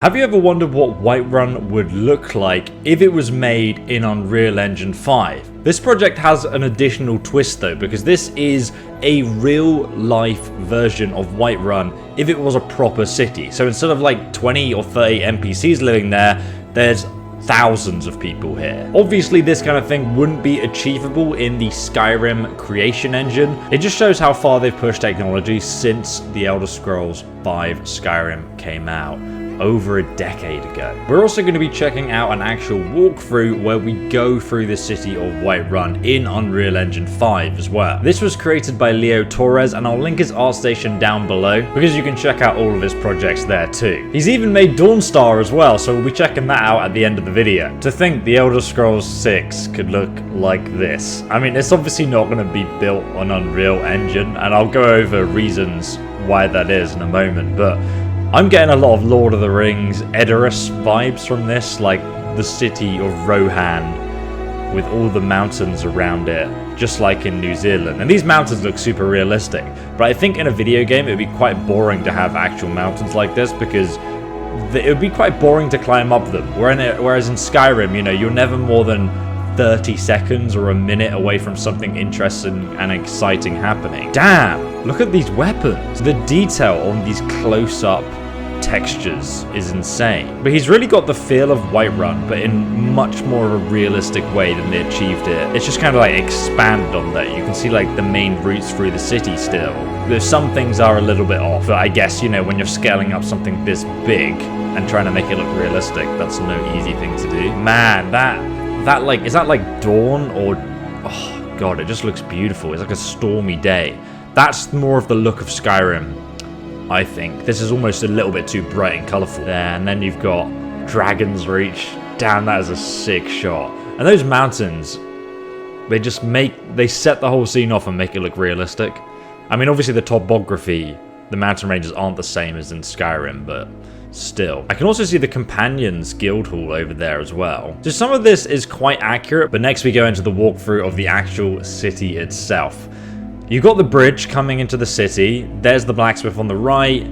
Have you ever wondered what Whiterun would look like if it was made in Unreal Engine 5? This project has an additional twist though, because this is a real life version of Whiterun if it was a proper city. So instead of like 20 or 30 NPCs living there, there's thousands of people here. Obviously this kind of thing wouldn't be achievable in the Skyrim creation engine. It just shows how far they've pushed technology since the Elder Scrolls V Skyrim came out over a decade ago. We're also going to be checking out an actual walkthrough where we go through the city of Whiterun in Unreal Engine 5 as well. This was created by Leo Torres, and I'll link his art station down below because you can check out all of his projects there too. He's even made Dawnstar as well, so we'll be checking that out at the end of the video. To think the Elder Scrolls 6 could look like this. I mean, it's obviously not going to be built on Unreal Engine, and I'll go over reasons why that is in a moment, but I'm getting a lot of Lord of the Rings, Edoras vibes from this, like the city of Rohan with all the mountains around it, just like in New Zealand. And these mountains look super realistic, but I think in a video game it would be quite boring to have actual mountains like this because it would be quite boring to climb up them. Whereas in Skyrim, you know, you're never more than 30 seconds or a minute away from something interesting and exciting happening. Damn, look at these weapons. The detail on these close-up textures is insane. But he's really got the feel of Whiterun, but in much more of a realistic way than they achieved it. It's just kind of like expanded on that. You can see like the main routes through the city still. There's some things are a little bit off, but I guess, you know, when you're scaling up something this big and trying to make it look realistic, that's no easy thing to do. Man, that like, is that like dawn or, oh god, it just looks beautiful. It's like a stormy day. That's more of the look of Skyrim, I think. This is almost a little bit too bright and colourful. There, and then you've got Dragon's Reach. Damn, that is a sick shot. And those mountains, they set the whole scene off and make it look realistic. I mean, obviously the topography, the mountain ranges aren't the same as in Skyrim, but still. I can also see the Companions Guild Hall over there as well. So some of this is quite accurate, but next we go into the walkthrough of the actual city itself. You've got the bridge coming into the city, there's the blacksmith on the right,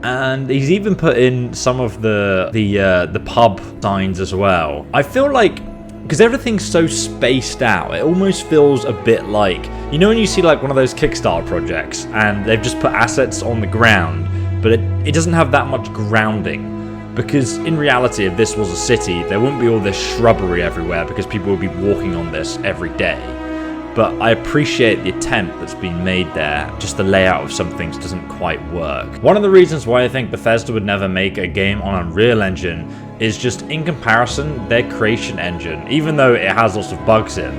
and he's even put in some of the pub signs as well. I feel like, because everything's so spaced out, it almost feels a bit like, you know when you see like one of those Kickstarter projects, and they've just put assets on the ground, but it doesn't have that much grounding, because in reality, if this was a city, there wouldn't be all this shrubbery everywhere because people would be walking on this every day. But I appreciate the attempt that's been made there, just the layout of some things doesn't quite work. One of the reasons why I think Bethesda would never make a game on Unreal Engine is just in comparison, their creation engine, even though it has lots of bugs in,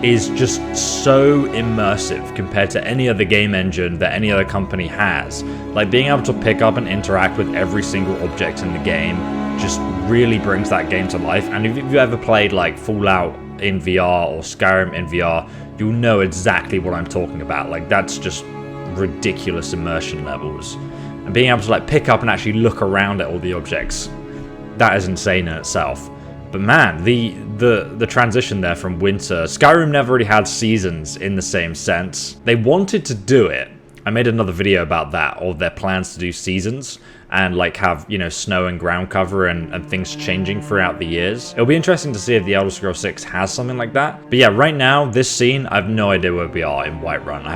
is just so immersive compared to any other game engine that any other company has. Like being able to pick up and interact with every single object in the game just really brings that game to life. And if you've ever played like Fallout in VR or Skyrim in VR, you'll know exactly what I'm talking about. Like that's just ridiculous immersion levels. And being able to like pick up and actually look around at all the objects, that is insane in itself. But man, the transition there from winter, Skyrim never really had seasons in the same sense. They wanted to do it. I made another video about that, of their plans to do seasons and like have, you know, snow and ground cover and things changing throughout the years. It'll be interesting to see if the Elder Scrolls 6 has something like that. But yeah, right now, this scene, I have no idea where we are in Whiterun.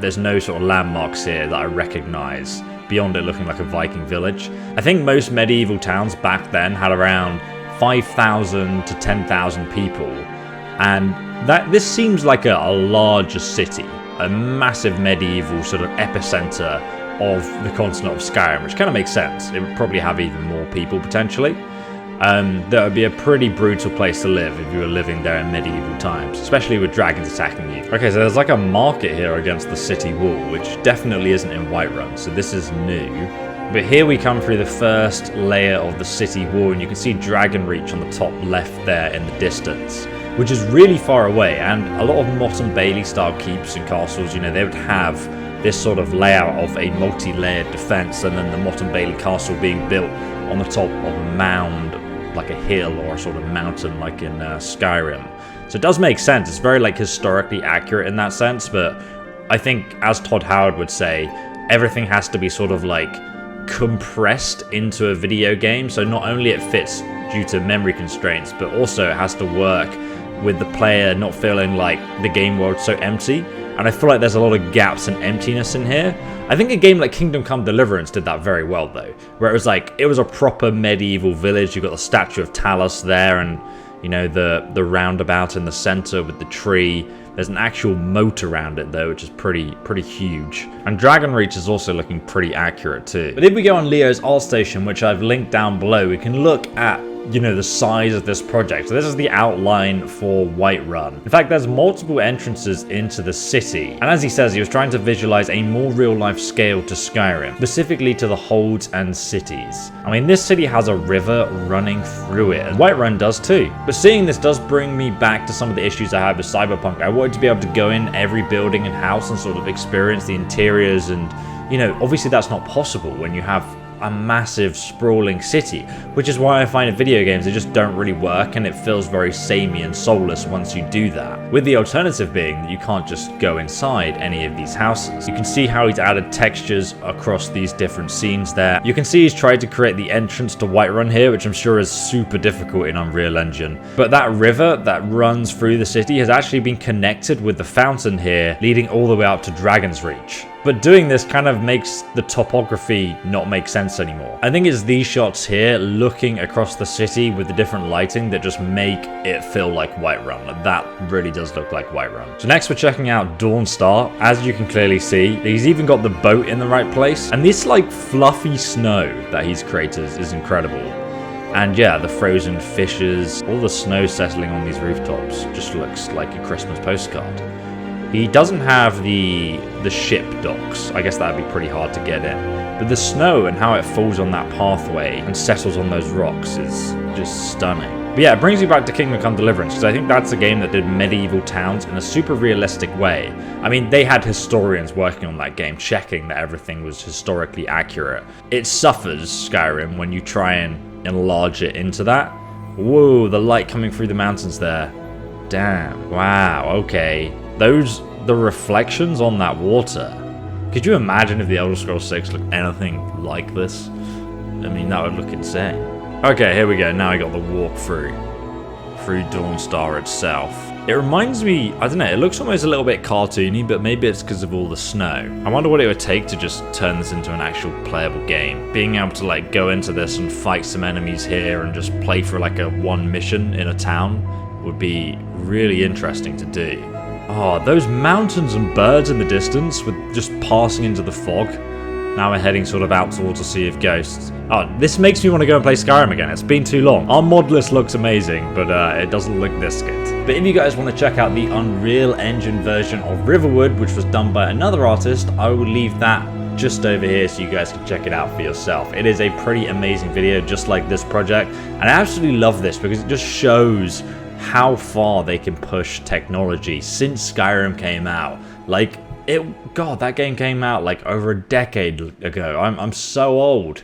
There's no sort of landmarks here that I recognize beyond it looking like a Viking village. I think most medieval towns back then had around 5,000 to 10,000 people. And this seems like a larger city, a massive medieval sort of epicenter of the continent of Skyrim, which kind of makes sense. It would probably have even more people potentially. That would be a pretty brutal place to live if you were living there in medieval times, especially with dragons attacking you. Okay, so there's like a market here against the city wall, which definitely isn't in Whiterun, so this is new. But here we come through the first layer of the city wall, and you can see Dragon Reach on the top left there in the distance, which is really far away. And a lot of Motte and Bailey style keeps and castles, you know, they would have this sort of layout of a multi-layered defense, and then the Motte and Bailey castle being built on the top of a mound, like a hill or a sort of mountain like in Skyrim. So it does make sense. It's very like historically accurate in that sense, but I think, as Todd Howard would say, everything has to be sort of like compressed into a video game, so not only it fits due to memory constraints, but also it has to work with the player not feeling like the game world's so empty. And I feel like there's a lot of gaps and emptiness in here. I think a game like Kingdom Come Deliverance did that very well though, where it was a proper medieval village. You've got the statue of Talos there, and you know, the roundabout in the center with the tree. There's an actual moat around it though, which is pretty huge. And Dragon Reach is also looking pretty accurate too. But if we go on Leo's ArtStation, which I've linked down below, we can look at, you know, the size of this project. So this is the outline for Whiterun. In fact, there's multiple entrances into the city. And as he says, he was trying to visualize a more real-life scale to Skyrim, specifically to the holds and cities. I mean, this city has a river running through it, and Whiterun does too. But seeing this does bring me back to some of the issues I had with Cyberpunk. I wanted to be able to go in every building and house and sort of experience the interiors, and, you know, obviously that's not possible when you have a massive sprawling city, which is why I find in video games they just don't really work, and it feels very samey and soulless once you do that. With the alternative being that you can't just go inside any of these houses. You can see how he's added textures across these different scenes there. You can see he's tried to create the entrance to Whiterun here, which I'm sure is super difficult in Unreal Engine. But that river that runs through the city has actually been connected with the fountain here, leading all the way up to Dragon's Reach. But doing this kind of makes the topography not make sense anymore. I think it's these shots here, looking across the city with the different lighting, that just make it feel like Whiterun. That really does look like Whiterun. So next we're checking out Dawnstar. As you can clearly see, he's even got the boat in the right place. And this like fluffy snow that he's created is incredible. And yeah, the frozen fishes, all the snow settling on these rooftops just looks like a Christmas postcard. He doesn't have the ship docks. I guess that'd be pretty hard to get in. But the snow and how it falls on that pathway and settles on those rocks is just stunning. But yeah, it brings me back to Kingdom Come Deliverance, because I think that's a game that did medieval towns in a super realistic way. I mean, they had historians working on that game, checking that everything was historically accurate. It suffers, Skyrim, when you try and enlarge it into that. Whoa, the light coming through the mountains there. Damn. Wow, okay. The reflections on that water. Could you imagine if the Elder Scrolls 6 looked anything like this? I mean, that would look insane. Okay, here we go. Now I got the walkthrough through Dawnstar itself. It reminds me, I don't know, it looks almost a little bit cartoony, but maybe it's because of all the snow. I wonder what it would take to just turn this into an actual playable game. Being able to like go into this and fight some enemies here and just play for like a one mission in a town would be really interesting to do. Oh, those mountains and birds in the distance with just passing into the fog. Now we're heading sort of out towards a sea of ghosts. Oh, this makes me want to go and play Skyrim again. It's been too long. Our mod list looks amazing, but it doesn't look this good. But if you guys want to check out the Unreal Engine version of Riverwood, which was done by another artist, I will leave that just over here so you guys can check it out for yourself. It is a pretty amazing video, just like this project. And I absolutely love this because it just shows how far they can push technology since Skyrim came out. Like, God, that game came out like over a decade ago. I'm so old.